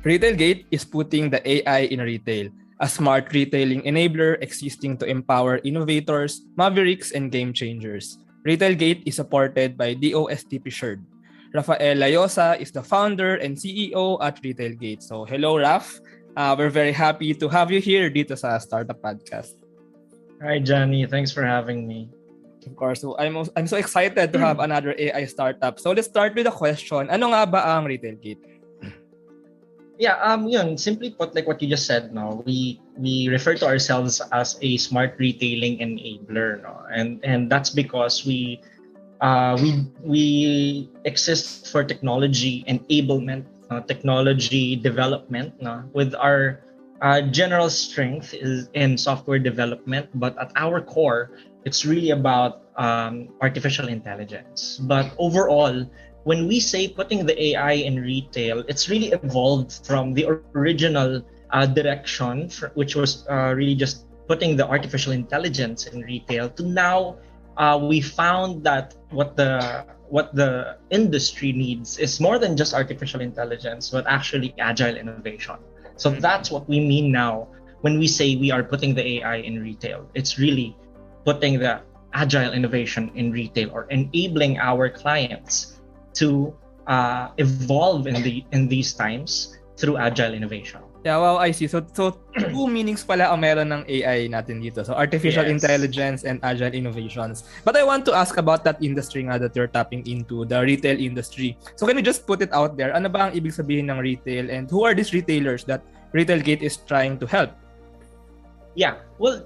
Retailgate is putting the AI in retail, a smart retailing enabler existing to empower innovators, mavericks, and game changers. Retailgate is supported by DOST-PCIEERD. Raphael Layosa is the founder and CEO at Retailgate. So hello, Raph. We're very happy to have you here dito sa Startup Podcast. Hi, Johnny. Thanks for having me. Of course. So I'm so excited to have another AI startup. So let's start with a question. Ano nga ba ang Retailgate? Yeah, simply put, like what you just said, no, we refer to ourselves as a smart retailing enabler, no, and that's because we exist for technology enablement, technology development, no, with our general strength is in software development, but at our core, it's really about artificial intelligence. But overall, when we say putting the AI in retail, it's really evolved from the original direction, which was really just putting the artificial intelligence in retail, to now we found that what the industry needs is more than just artificial intelligence, but actually agile innovation. So that's what we mean now when we say we are putting the AI in retail. It's really putting the agile innovation in retail, or enabling our clients to evolve in these times through agile innovation. Yeah, wow, I see. So two meanings pala ang meron ng AI natin dito. So artificial intelligence and agile innovations. But I want to ask about that industry nga that you're tapping into, the retail industry. So can you just put it out there? Ano ba ang ibig sabihin ng retail, and who are these retailers that Retailgate is trying to help? Yeah, well,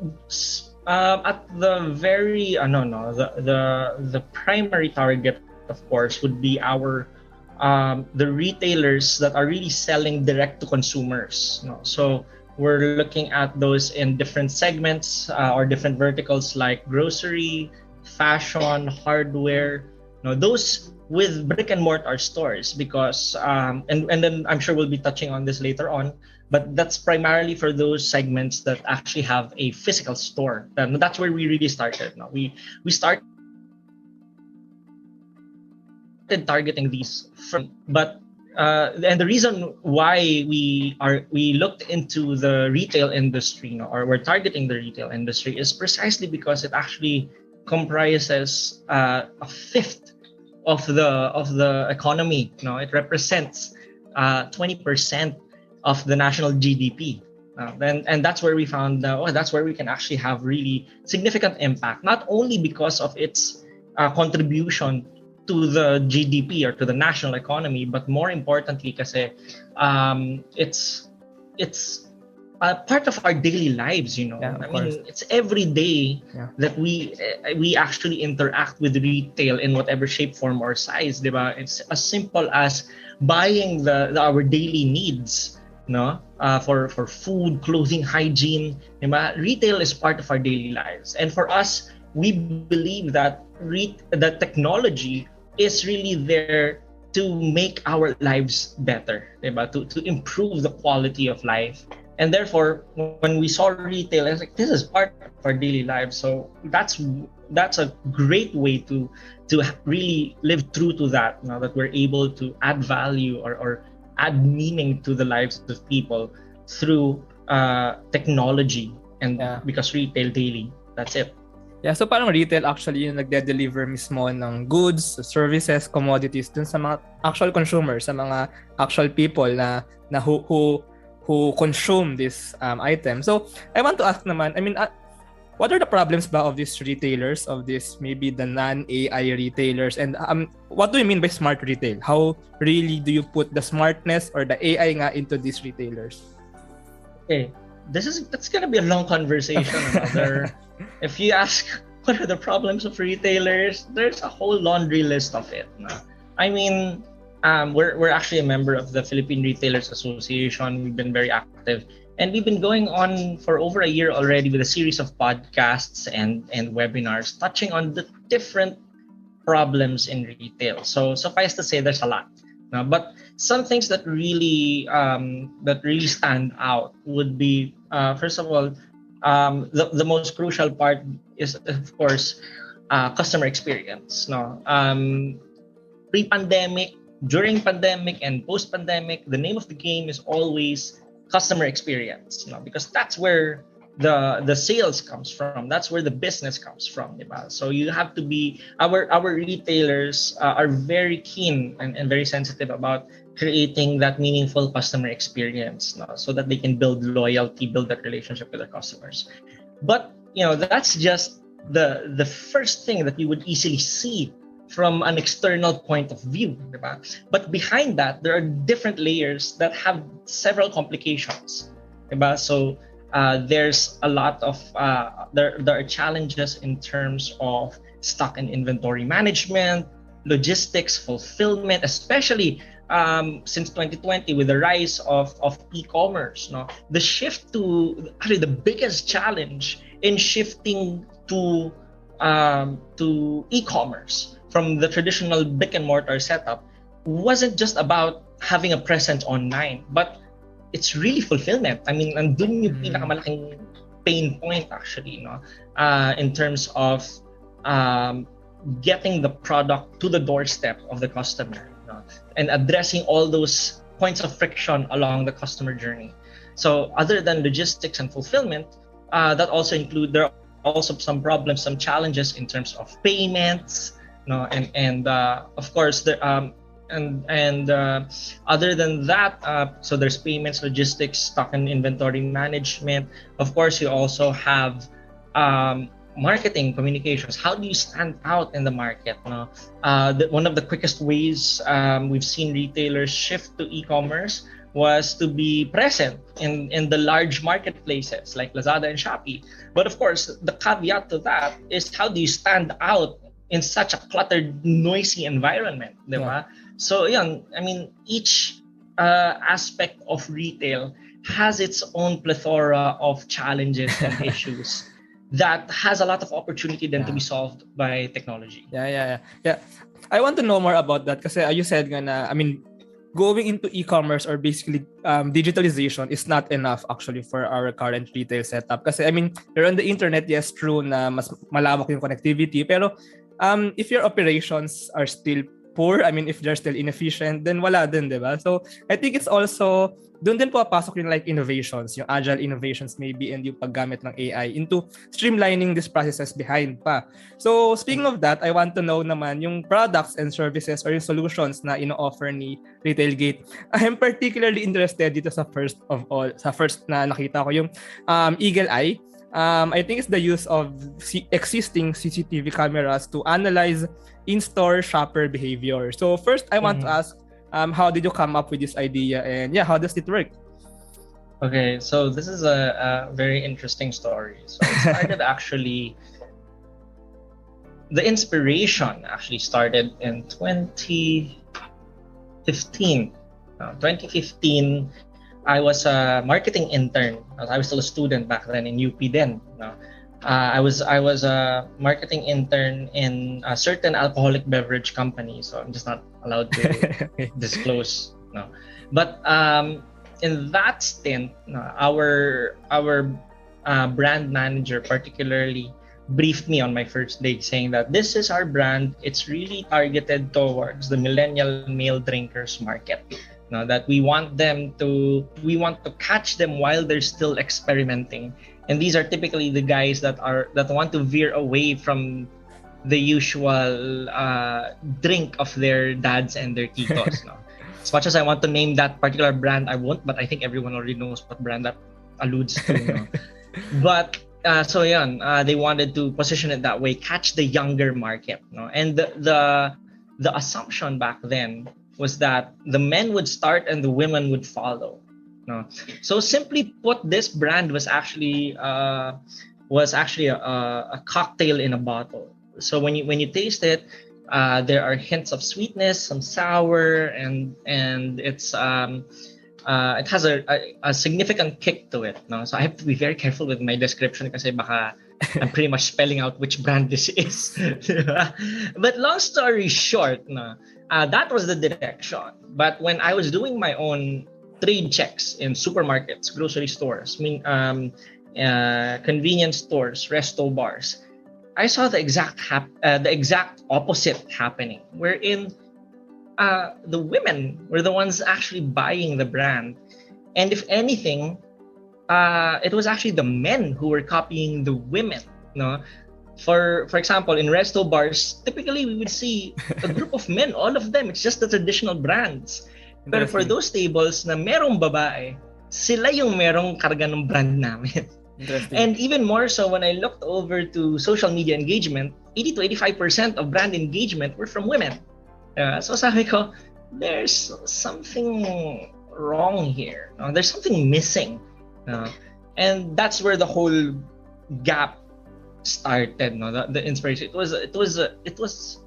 at the very the primary target, of course, would be our the retailers that are really selling direct to consumers. So we're looking at those in different segments or different verticals, like grocery, fashion, hardware. Those with brick and mortar stores, because and then I'm sure we'll be touching on this later on. But that's primarily for those segments that actually have a physical store. And that's where we really started. We started targeting these, but and the reason why we looked into the retail industry, or we're targeting the retail industry, is precisely because it actually comprises a fifth of the economy. It represents 20% of the national GDP. And that's where we found that's where we can actually have really significant impact, not only because of its contribution to the GDP or to the national economy, but more importantly, kasi it's part of our daily lives. Yeah, I mean, it's every day that we actually interact with retail in whatever shape, form, or size. Diba? It's as simple as buying our daily needs. For food, clothing, hygiene. Diba? Retail is part of our daily lives, and for us, we believe that that technology is really there to make our lives better, diba? To improve the quality of life. And therefore, when we saw retail, I was like, this is part of our daily lives. So that's a great way to really live true to that. That we're able to add value or add meaning to the lives of people through technology, and because retail daily, that's it. Yeah, so parang retail actually yung nagde-deliver mismo ng goods, services, commodities dun sa mga actual consumers, sa mga actual people na who consume this item. So I want to ask naman, I mean, what are the problems ba of these retailers, of this maybe the non-AI retailers, and what do you mean by smart retail? How really do you put the smartness or the AI nga into these retailers? Okay, that's gonna be a long conversation. If you ask what are the problems of retailers, there's a whole laundry list of it. I mean, we're actually a member of the Philippine Retailers Association. We've been very active, and we've been going on for over a year already with a series of podcasts and webinars touching on the different problems in retail. So suffice to say, there's a lot. But some things that really stand out would be, first of all, the most crucial part is, of course, customer experience. Pre-pandemic, during pandemic and post-pandemic, the name of the game is always customer experience, because that's where the sales comes from. That's where the business comes from, diba? So you have to be our retailers are very keen and very sensitive about creating that meaningful customer experience, so that they can build loyalty, build that relationship with their customers. But that's just the first thing that you would easily see from an external point of view, diba? But behind that, there are different layers that have several complications, diba? So there's a lot of there are challenges in terms of stock and inventory management, logistics, fulfillment, especially since 2020 with the rise of e-commerce. The shift to actually the biggest challenge in shifting to e-commerce from the traditional brick and mortar setup wasn't just about having a presence online, but it's really fulfillment. I mean, nandun yung pinakamalaking pain point actually, in terms of getting the product to the doorstep of the customer, and addressing all those points of friction along the customer journey. So other than logistics and fulfillment, that also include, there are also some problems, some challenges in terms of payments, and of course there other than that, so there's payments, logistics, stock and inventory management. Of course, you also have marketing, communications. How do you stand out in the market? One of the quickest ways we've seen retailers shift to e-commerce was to be present in the large marketplaces like Lazada and Shopee. But of course, the caveat to that is, how do you stand out in such a cluttered, noisy environment, diba? So I mean, each aspect of retail has its own plethora of challenges and issues that has a lot of opportunity then to be solved by technology. Yeah. I want to know more about that kasi you said nga na, I mean, going into e-commerce or basically digitalization is not enough actually for our current retail setup. Kasi I mean, you're on the internet, yes, true na mas malawak yung connectivity, pero if your operations are still poor, I mean, if they're still inefficient, then wala din, diba? So I think it's also, doon din papasok yung like innovations, yung agile innovations maybe, and yung paggamit ng AI into streamlining these processes behind pa. So speaking of that, I want to know naman yung products and services or yung solutions na ino-offer ni Retailgate. I am particularly interested dito sa first na nakita ko, yung EAGLEi. I think it's the use of existing CCTV cameras to analyze in-store shopper behavior. So first, I want to ask, how did you come up with this idea, and how does it work? Okay, so this is a very interesting story. So it started actually, the inspiration actually started in 2015. 2015, I was a marketing intern. I was still a student back then in UP then. I was a marketing intern in a certain alcoholic beverage company, so I'm just not allowed to disclose. But in that stint, our brand manager particularly briefed me on my first day, saying that this is our brand. It's really targeted towards the millennial male drinkers market. That we want to catch them while they're still experimenting. And these are typically the guys that want to veer away from the usual drink of their dads and their titos. As much as I want to name that particular brand, I won't, but I think everyone already knows what brand that alludes to. But so they wanted to position it that way, catch the younger market. And the assumption back then was that the men would start and the women would follow. So simply put, this brand was actually a cocktail in a bottle. So when you taste it, there are hints of sweetness, some sour, and it's it has a significant kick to it. So I have to be very careful with my description kasi baka I'm pretty much spelling out which brand this is. But long story short, that was the direction. But when I was doing my own trade checks in supermarkets, grocery stores, convenience stores, resto bars, I saw the exact opposite happening, wherein the women were the ones actually buying the brand. And if anything, it was actually the men who were copying the women. No, for example, in resto bars, typically we would see a group of men, all of them. It's just the traditional brands. Pero for those tables na merong babae, sila yung merong karga ng brand namin. And even more so when I looked over to social media engagement, 80 to 85% of brand engagement were from women. So sabi ko, there's something wrong here. There's something missing. And that's where the whole gap started. The inspiration. It was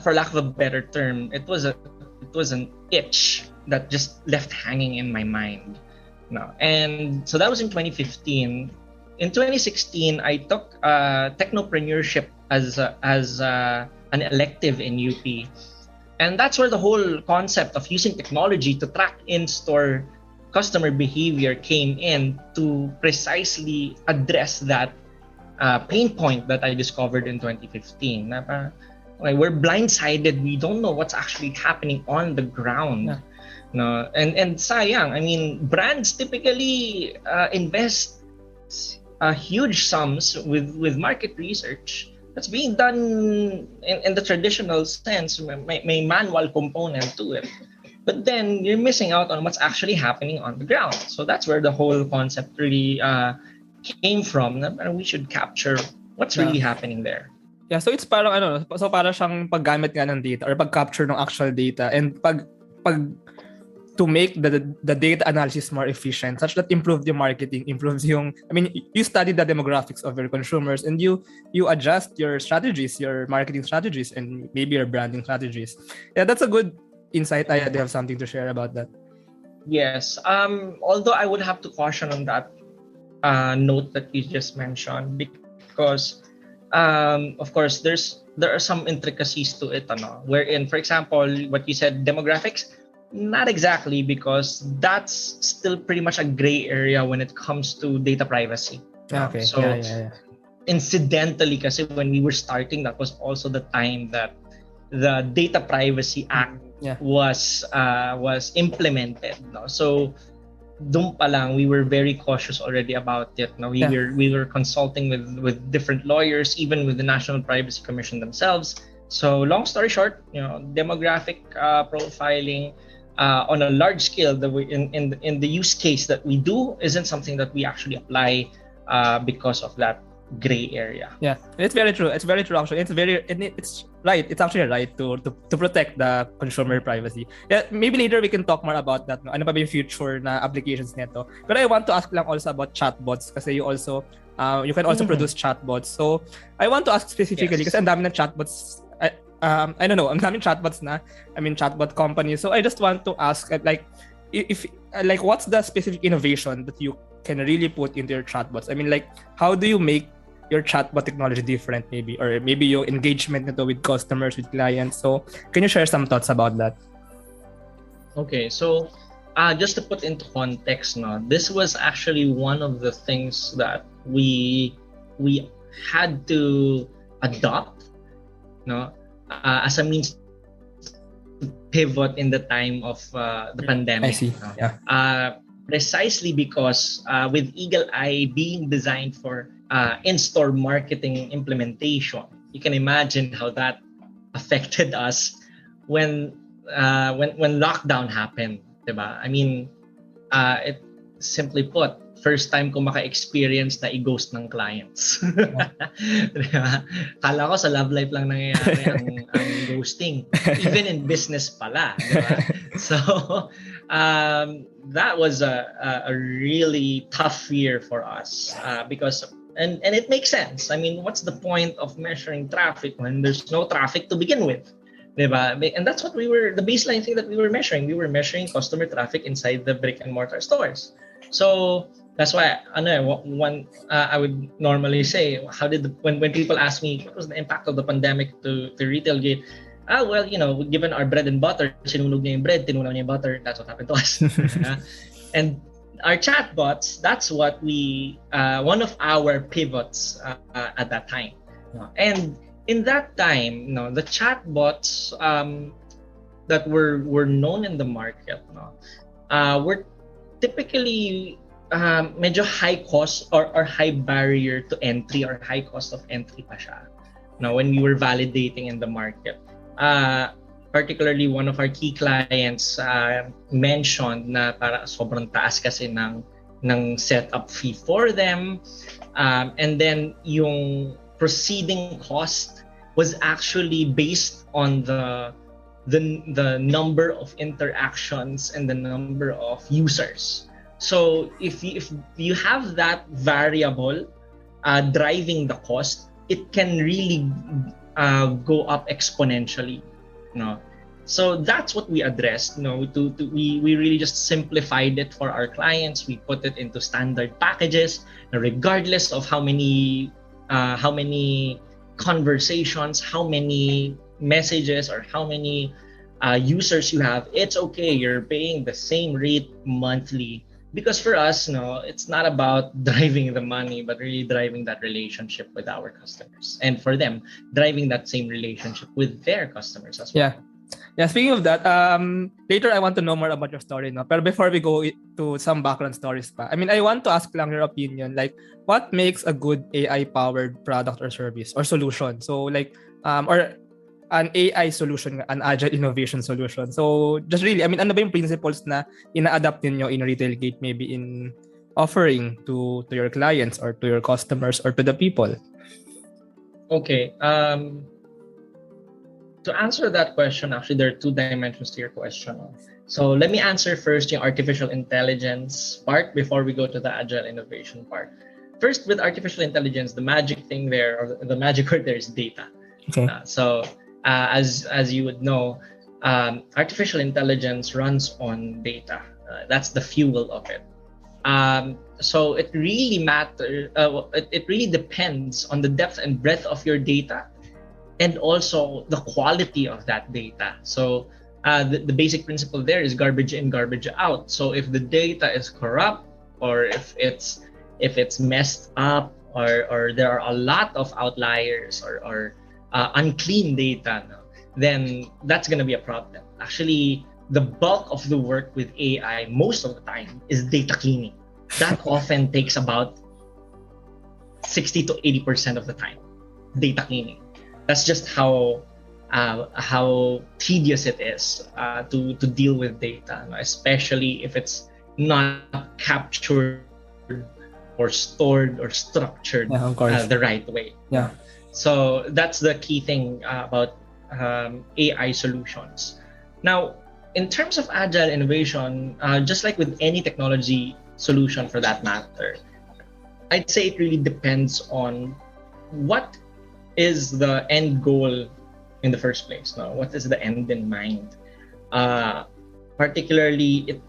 for lack of a better term, it was an itch that just left hanging in my mind. And so that was in 2015. In 2016, I took Technopreneurship as an elective in UP. And that's where the whole concept of using technology to track in-store customer behavior came in, to precisely address that pain point that I discovered in 2015. We're blindsided. We don't know what's actually happening on the ground. Yeah. No, and sayang. I mean, brands typically invest huge sums with market research that's being done in the traditional sense. May manual component to it, but then you're missing out on what's actually happening on the ground. So that's where the whole concept really came from. We should capture what's really happening there. Yeah, so it's parang para siyang paggamit nga ng data or pag-capture ng actual data and pag to make the data analysis more efficient, such that improve the marketing, improves yung, I mean, you study the demographics of your consumers and you adjust your strategies, your marketing strategies, and maybe your branding strategies. Yeah, that's a good insight. I have something to share about that. Yes. Although I would have to caution on that note that you just mentioned, because of course there are some intricacies to it, wherein, for example, what you said, demographics, not exactly, because that's still pretty much a gray area when it comes to data privacy. Okay. So incidentally, kasi when we were starting, that was also the time that the Data Privacy Act was implemented. So doon pa lang, we were very cautious already about it. We were consulting with different lawyers, even with the National Privacy Commission themselves. So long story short, demographic profiling on a large scale, in the use case that we do, isn't something that we actually apply because of that gray area. Yeah, it's very true. It's very true actually. It's right. It's actually right to protect the consumer privacy. Yeah, maybe later we can talk more about that. Ano pa ba yung future na applications nito? But I want to ask lang also about chatbots, kasi you also you can also produce chatbots. So I want to ask specifically, kasi ang dami ng chatbots. I don't know, ang daming chatbots na. I mean, chatbot companies. So I just want to ask, if what's the specific innovation that you can really put into your chatbots? I mean, how do you make your chatbot technology different, maybe, or maybe your engagement nito with customers, with clients? So can you share some thoughts about that? Okay, so just to put into context, this was actually one of the things that we had to adopt, as a means to pivot in the time of the pandemic. I see. Precisely because with EAGLEi being designed for in-store marketing implementation, you can imagine how that affected us when lockdown happened, diba? I mean, it simply put, first time ko maka-experience na i-ghost ng clients. Diba? Kala ko sa love life lang nangyayari ang ghosting. Even in business pala. Diba? So, that was a really tough year for us because, and it makes sense. I mean, what's the point of measuring traffic when there's no traffic to begin with? Diba? And that's what the baseline thing that we were measuring. We were measuring customer traffic inside the brick and mortar stores. So that's why I would normally say, when people ask me what was the impact of the pandemic to Retailgate, well, given our bread and butter, sinunog niya yung bread, tinunaw niya yung butter, that's what happened to us. And our chatbots, that's what one of our pivots at that time. And in that time, the chatbots, that we're known in the market, no, we're typically medyo high cost or high barrier to entry or high cost of entry pa siya. No, when we were validating in the market. Particularly one of our key clients mentioned na para sobrang taas kasi ng setup fee for them. And then yung proceeding cost was actually based on the number of interactions and the number of users. So if you have that variable driving the cost, it can really go up exponentially. No, so that's what we addressed. No, we really just simplified it for our clients. We put it into standard packages, regardless of how many conversations, how many messages, or how many users you have. It's okay. You're paying the same rate monthly. Because for us, no, it's not about driving the money, but really driving that relationship with our customers, and for them, driving that same relationship with their customers as well. Yeah. Speaking of that, later I want to know more about your story, no. But before we go to some background stories, pa, I mean, I want to ask lang your opinion, like, what makes a good AI-powered product or service or solution? So, like, or an AI solution, an agile innovation solution. So, just really, I mean, ano ba yung principles na ina-adapt niyo in Retailgate, maybe in offering to your clients or to your customers or to the people? Okay. To answer that question, actually, there are two dimensions to your question. So let me answer first yung artificial intelligence part before we go to the agile innovation part. First, with artificial intelligence, the magic thing there, or the magic word there, is data. Okay. As you would know, artificial intelligence runs on data. That's the fuel of it. So it really matters. It really depends on the depth and breadth of your data, and also the quality of that data. So the basic principle there is garbage in, garbage out. So if the data is corrupt, or if it's messed up, or there are a lot of outliers or unclean data, then that's going to be a problem. Actually, the bulk of the work with AI most of the time is data cleaning. That often takes about 60 to 80% of the time, data cleaning. That's just how tedious it is to deal with data, especially if it's not captured or stored or structured the right way. Yeah. So that's the key thing about AI solutions. Now, in terms of agile innovation, just like with any technology solution for that matter, I'd say it really depends on what is the end goal in the first place. No? What is the end in mind? Particularly, it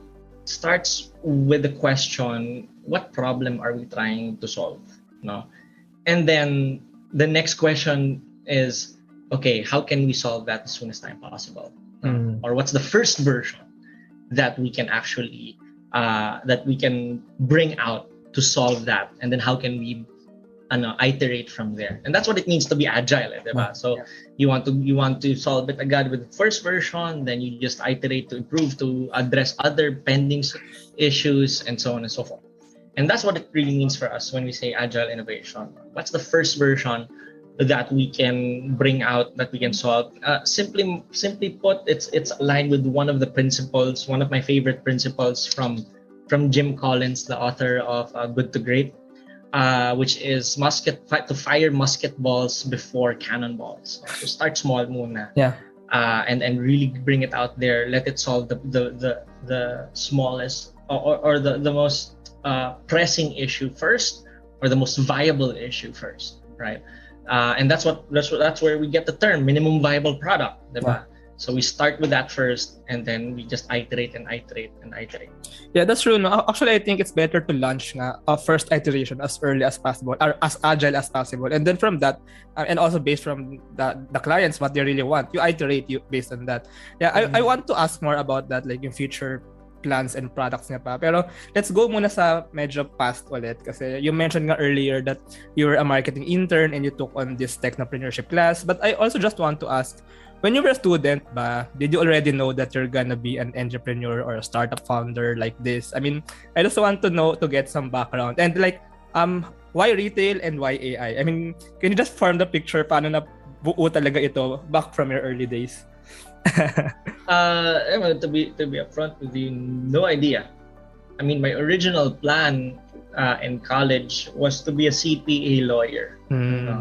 starts with the question, what problem are we trying to solve? No? And then the next question is, okay, how can we solve that as soon as time possible? Or what's the first version that we can actually that we can bring out to solve that? And then how can we iterate from there? And that's what it means to be agile, diba? So you want to solve it agad with the first version, then you just iterate to improve, to address other pending issues, and so on and so forth. And that's what it really means for us when we say agile innovation. What's the first version that we can bring out, that we can solve? Simply put, it's aligned with one of the principles, one of my favorite principles from Jim Collins, the author of Good to Great, which is to fire musket balls before cannonballs. So start small muna. Yeah. And really bring it out there. Let it solve the smallest or the most pressing issue first, or the most viable issue first, right? And that's where we get the term minimum viable product, diba? Yeah. So we start with that first, and then we just iterate and iterate and iterate. Yeah, that's true. No? Actually, I think it's better to launch a first iteration as early as possible, or as agile as possible. And then from that, and also based from the clients, what they really want, you iterate based on that. Yeah, I want to ask more about that, like in future plans and products niya pa. Pero let's go muna sa medyo past ulit, kasi you mentioned nga earlier that you were a marketing intern and you took on this Technopreneurship class. But I also just want to ask, when you were a student ba, did you already know that you're gonna be an entrepreneur or a startup founder like this? I mean, I just want to know, to get some background. And like, why retail and why AI? I mean, can you just form the picture paano na buo talaga ito back from your early days? Well, to be upfront with you, no idea. I mean, my original plan in college was to be a CPA lawyer.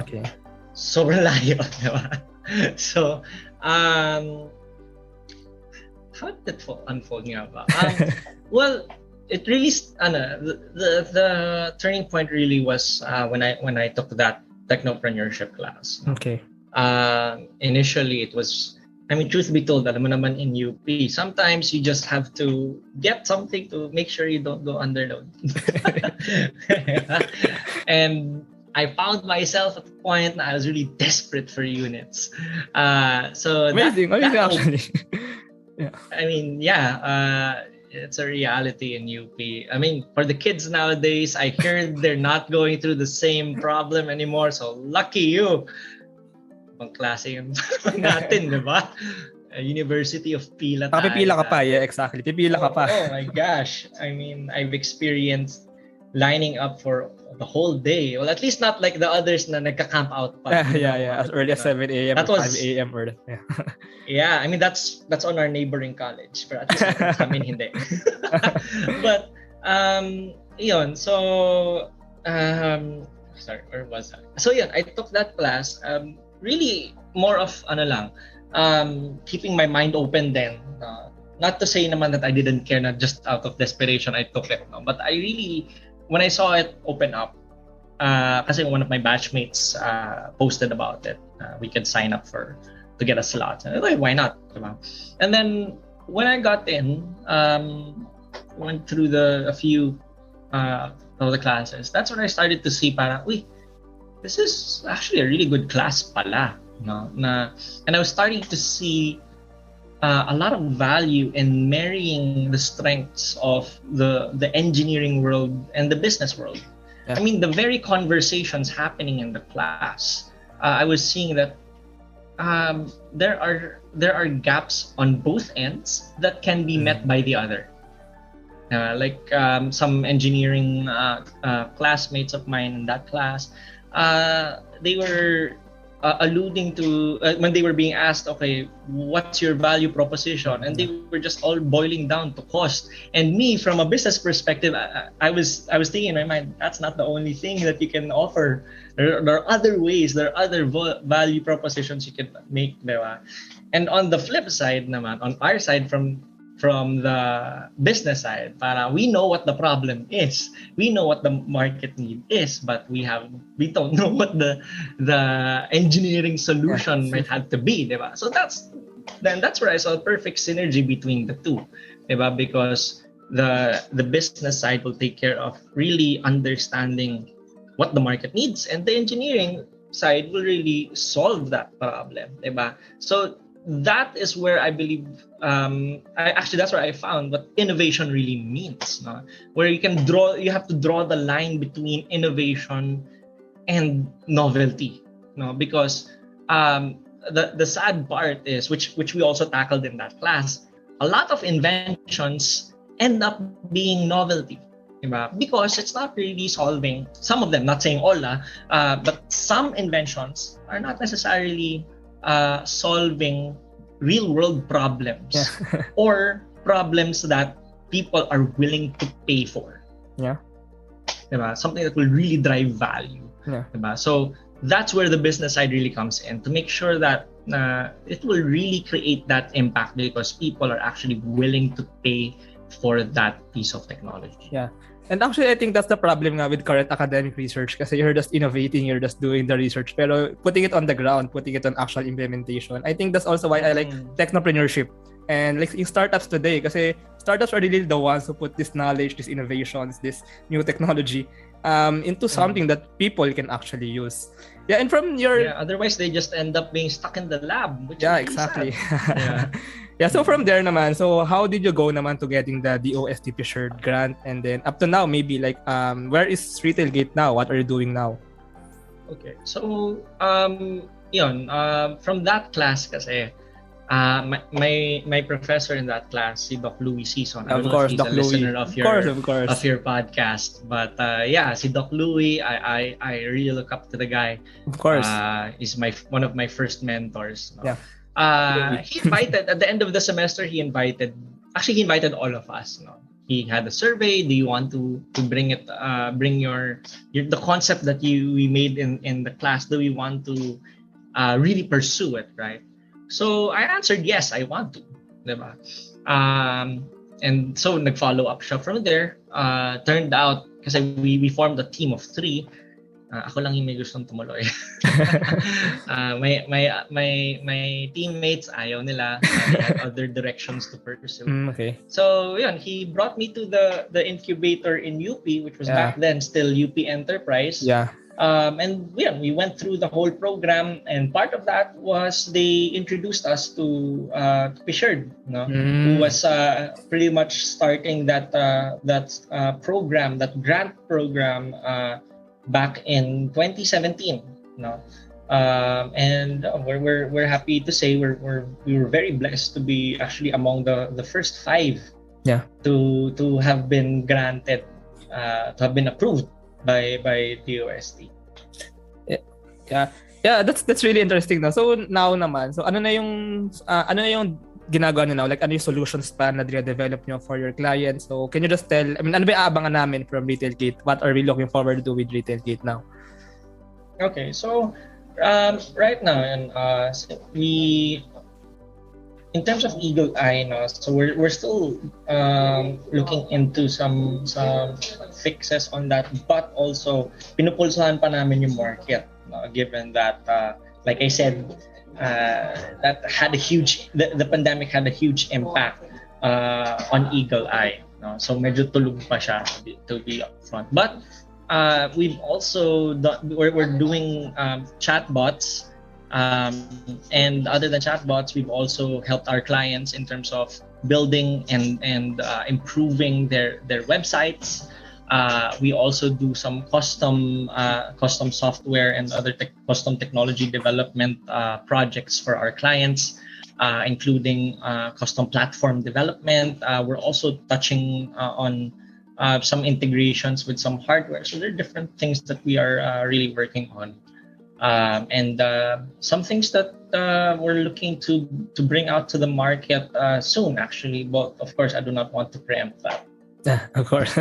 Okay. Sobrang layo, diba? So, how did it unfold nga ba? Well, it really, the turning point really was when I took that Technopreneurship class. Okay. Initially, it was, I mean, truth be told, alam mo naman in UP, sometimes you just have to get something to make sure you don't go underload. And I found myself at the point that I was really desperate for units. So amazing actually. Yeah. I mean, it's a reality in UP. I mean, for the kids nowadays, I hear they're not going through the same problem anymore. So lucky you. Pang klase yung natin, di ba? University of Pila tayo. Pipila ka pa, yeah, exactly. Pipila ka pa. Oh my gosh. I mean, I've experienced lining up for the whole day. Well, at least not like the others na nagka-camp out pa. Yeah. As early as 7 a.m. That or was 5 a.m. or yeah, I mean, that's on our neighboring college. But at least sa amin, hindi. But, yun. So, sorry, where was I? So, yun, I took that class. Really, more of, keeping my mind open then. Not to say naman that I didn't care, not just out of desperation I took it. No? But I really, when I saw it open up, kasi one of my batchmates posted about it. We could sign up to get a slot. And like, why not? And then when I got in, went through a few of the classes, that's when I started to see parang, this is actually a really good class pala. No? And I was starting to see a lot of value in marrying the strengths of the engineering world and the business world. Yeah. I mean, the very conversations happening in the class, I was seeing that there are gaps on both ends that can be met by the other. Like some engineering classmates of mine in that class, they were alluding to when they were being asked, okay, what's your value proposition? And they were just all boiling down to cost. And me, from a business perspective, I was thinking in my mind, that's not the only thing that you can offer. There are other ways, there are other value propositions you can make, diba? And on the flip side naman, on our side, from the business side, we know what the problem is. We know what the market need is, but we don't know what the engineering solution might have to be, diba? So that's where I saw perfect synergy between the two, diba? Because the business side will take care of really understanding what the market needs, and the engineering side will really solve that problem, diba? So that is where I believe, that's where I found what innovation really means, no? Where you have to draw the line between innovation and novelty, no? Because the sad part is, which we also tackled in that class, a lot of inventions end up being novelty, diba? Because it's not really solving, some of them, not saying all, but some inventions are not necessarily solving real world problems or problems that people are willing to pay for. Yeah. Diba? Something that will really drive value. Yeah. Diba? So that's where the business side really comes in, to make sure that it will really create that impact because people are actually willing to pay for that piece of technology. Yeah. And actually, I think that's the problem nga with current academic research, kasi you're just innovating, you're just doing the research, pero putting it on the ground, putting it on actual implementation. I think that's also why I like technopreneurship. And like in startups today, kasi startups are really the ones who put this knowledge, these innovations, this new technology into something that people can actually use. Yeah, and from your... Yeah, otherwise they just end up being stuck in the lab. Which yeah, is exactly. Yeah. Yeah, so from there naman, so how did you go naman to getting the DOST-PCIEERD grant? And then up to now, maybe like, where is Retailgate now? What are you doing now? Okay, so, from that class kasi, My professor in that class, si Doc Louis Sison. I Of don't know if course, he's a Doc Louis. listener Of course, of course. of your podcast, but yeah, si Doc Louis, I really look up to the guy. Of course. He's one of my first mentors. No? Yeah. Louis. He invited at the end of the semester. He invited all of us. No? He had a survey. Do you want to bring it? Bring your the concept that we made in the class. Do we want to really pursue it, right? So I answered yes, I want to, diba? And so nag-follow up siya from there. Turned out kasi we formed a team of 3. Ako lang yung may gustong tumuloy. My teammates ayaw nila. They had other directions to pursue. Okay. So yun, he brought me to the incubator in UP, which was back then still UP Enterprise. Yeah. And yeah, we went through the whole program, and part of that was they introduced us to PCIEERD, who was pretty much starting that program, that grant program back in 2017. And we're happy to say we were very blessed to be actually among the first 5 to have been granted, to have been approved by DOST. Yeah, that's really interesting na. So now naman, so ano na yung ginagawa niyo now? Like ano yung solutions pa na develop niyo for your clients? So can you just tell, I mean, ano ba aabangan namin from Retailgate? What are we looking forward to do with Retailgate now? Okay, so right now, and we, in terms of EAGLEi, so we're still looking into some fixes on that, but also pinupulsahan pa namin yung market, given that like I said, that had a huge the pandemic had a huge impact on EAGLEi. So medyo tulog pa siya, to be upfront. But we've also we're doing chatbots. And other than chatbots, we've also helped our clients in terms of building and improving their websites. We also do some custom software and other custom technology development projects for our clients, including custom platform development. We're also touching on some integrations with some hardware. So there are different things that we are really working on. And some things that we're looking to bring out to the market soon, actually. But of course, I do not want to preempt that. Yeah, of course.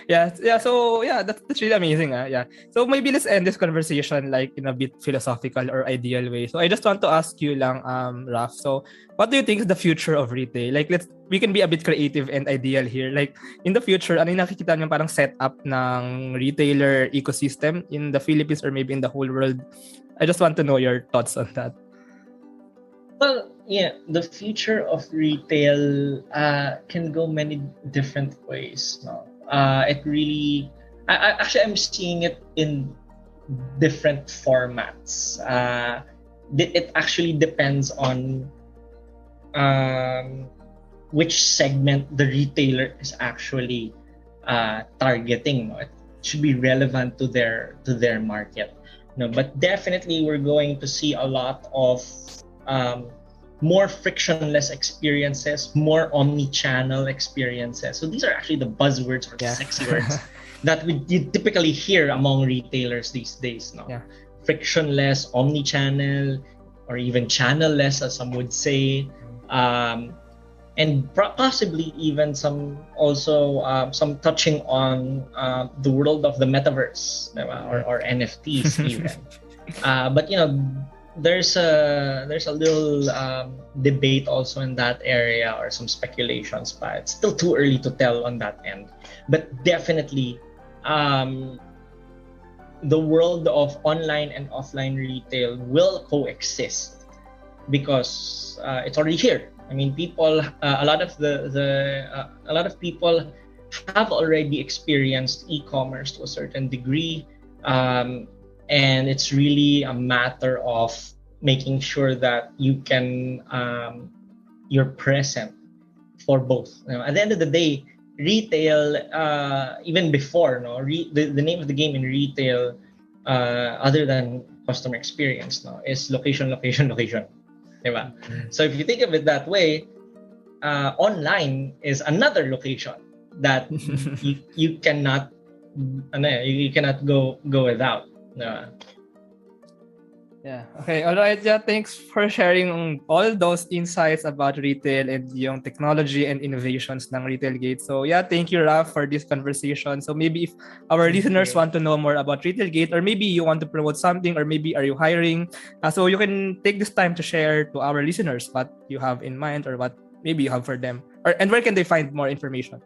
yeah. So yeah, that's really amazing. Yeah. So maybe let's end this conversation like in a bit philosophical or ideal way. So I just want to ask you lang, Raph. So what do you think is the future of retail? Like we can be a bit creative and ideal here. Like in the future, ano yung nakikita niyo parang setup ng retailer ecosystem in the Philippines or maybe in the whole world? I just want to know your thoughts on that. Well, yeah, the future of retail can go many different ways. It really, actually, I'm seeing it in different formats. It actually depends on which segment the retailer is actually targeting. It should be relevant to their market. But definitely, we're going to see a lot of more frictionless experiences, more omni-channel experiences. So these are actually the buzzwords or the sexy words that you typically hear among retailers these days. Frictionless, omni-channel, or even channel-less, as some would say, and possibly even some touching on the world of the metaverse or NFTs even. But there's a little debate also in that area, or some speculations, but it's still too early to tell on that end. But definitely, the world of online and offline retail will coexist because it's already here. I mean, people, a lot of people have already experienced e-commerce to a certain degree. And it's really a matter of making sure that you're present for both. At the end of the day, retail, even before, the name of the game in retail, other than customer experience, is location, location, location. Diba? So if you think of it that way, online is another location that you cannot you cannot go without. Yeah. Okay. All right. Yeah. Thanks for sharing all those insights about retail and yung technology and innovations ng Retailgate. So yeah, thank you, Raph, for this conversation. So maybe if our listeners want to know more about Retailgate, or maybe you want to promote something, or maybe are you hiring, so you can take this time to share to our listeners what you have in mind or what maybe you have for them, and where can they find more information?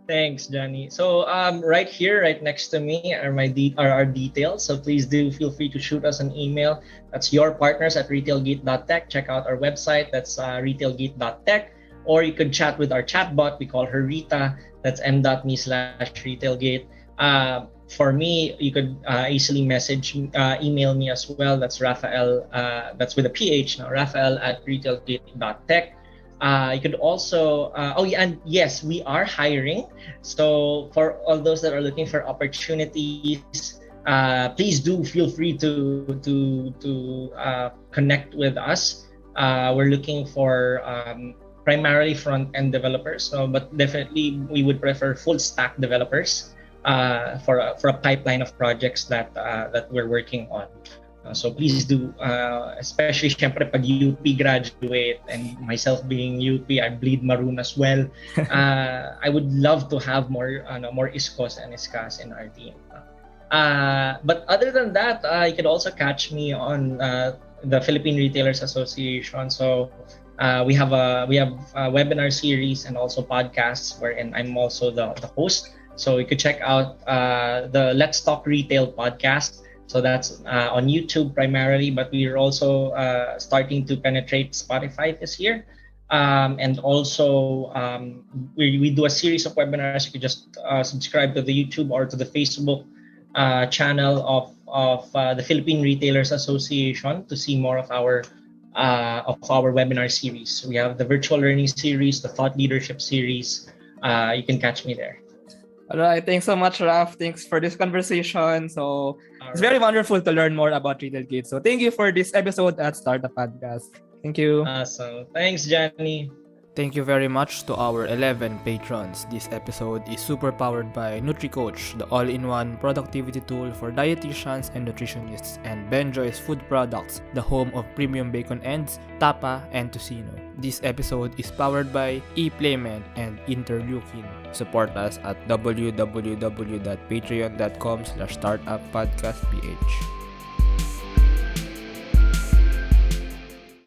Thanks, Johnny. So right here, right next to me are our details. So please do feel free to shoot us an email. That's yourpartners@retailgate.tech. Check out our website. That's retailgate.tech. Or you could chat with our chatbot. We call her Rita. That's m.me/retailgate. For me, you could easily email me as well. That's Raphael. That's with a PH now. Raphael@retailgate.tech. You could also and yes, we are hiring. So for all those that are looking for opportunities, please do feel free to connect with us. We're looking for primarily front-end developers, but definitely we would prefer full-stack developers for a pipeline of projects that we're working on. So please do, especially syempre pag UP graduate, and myself being UP, I bleed maroon as well. I would love to have more ISCOs and ISCAs in our team. But other than that, you could also catch me on the Philippine Retailers Association. So we have a webinar series and also podcasts wherein I'm also the host. So you could check out the Let's Talk Retail podcast. So that's on YouTube primarily, but we are also starting to penetrate Spotify this year. And also we do a series of webinars. You could just subscribe to the YouTube or to the Facebook channel of the Philippine Retailers Association to see more of our webinar series. We have the virtual learning series, the thought leadership series. You can catch me there. All right. Thanks so much, Raph. Thanks for this conversation. So it's very wonderful to learn more about Retailgate. So thank you for this episode at Startup Podcast. Thank you. Awesome. Thanks, Johnny. Thank you very much to our 11 patrons. This episode is super powered by NutriCoach, the all-in-one productivity tool for dietitians and nutritionists, and Benjoy's Food Products, the home of premium bacon ends, tapa, and tocino. This episode is powered by ePlayment and Interleukin. Support us at www.patreon.com/startuppodcastph.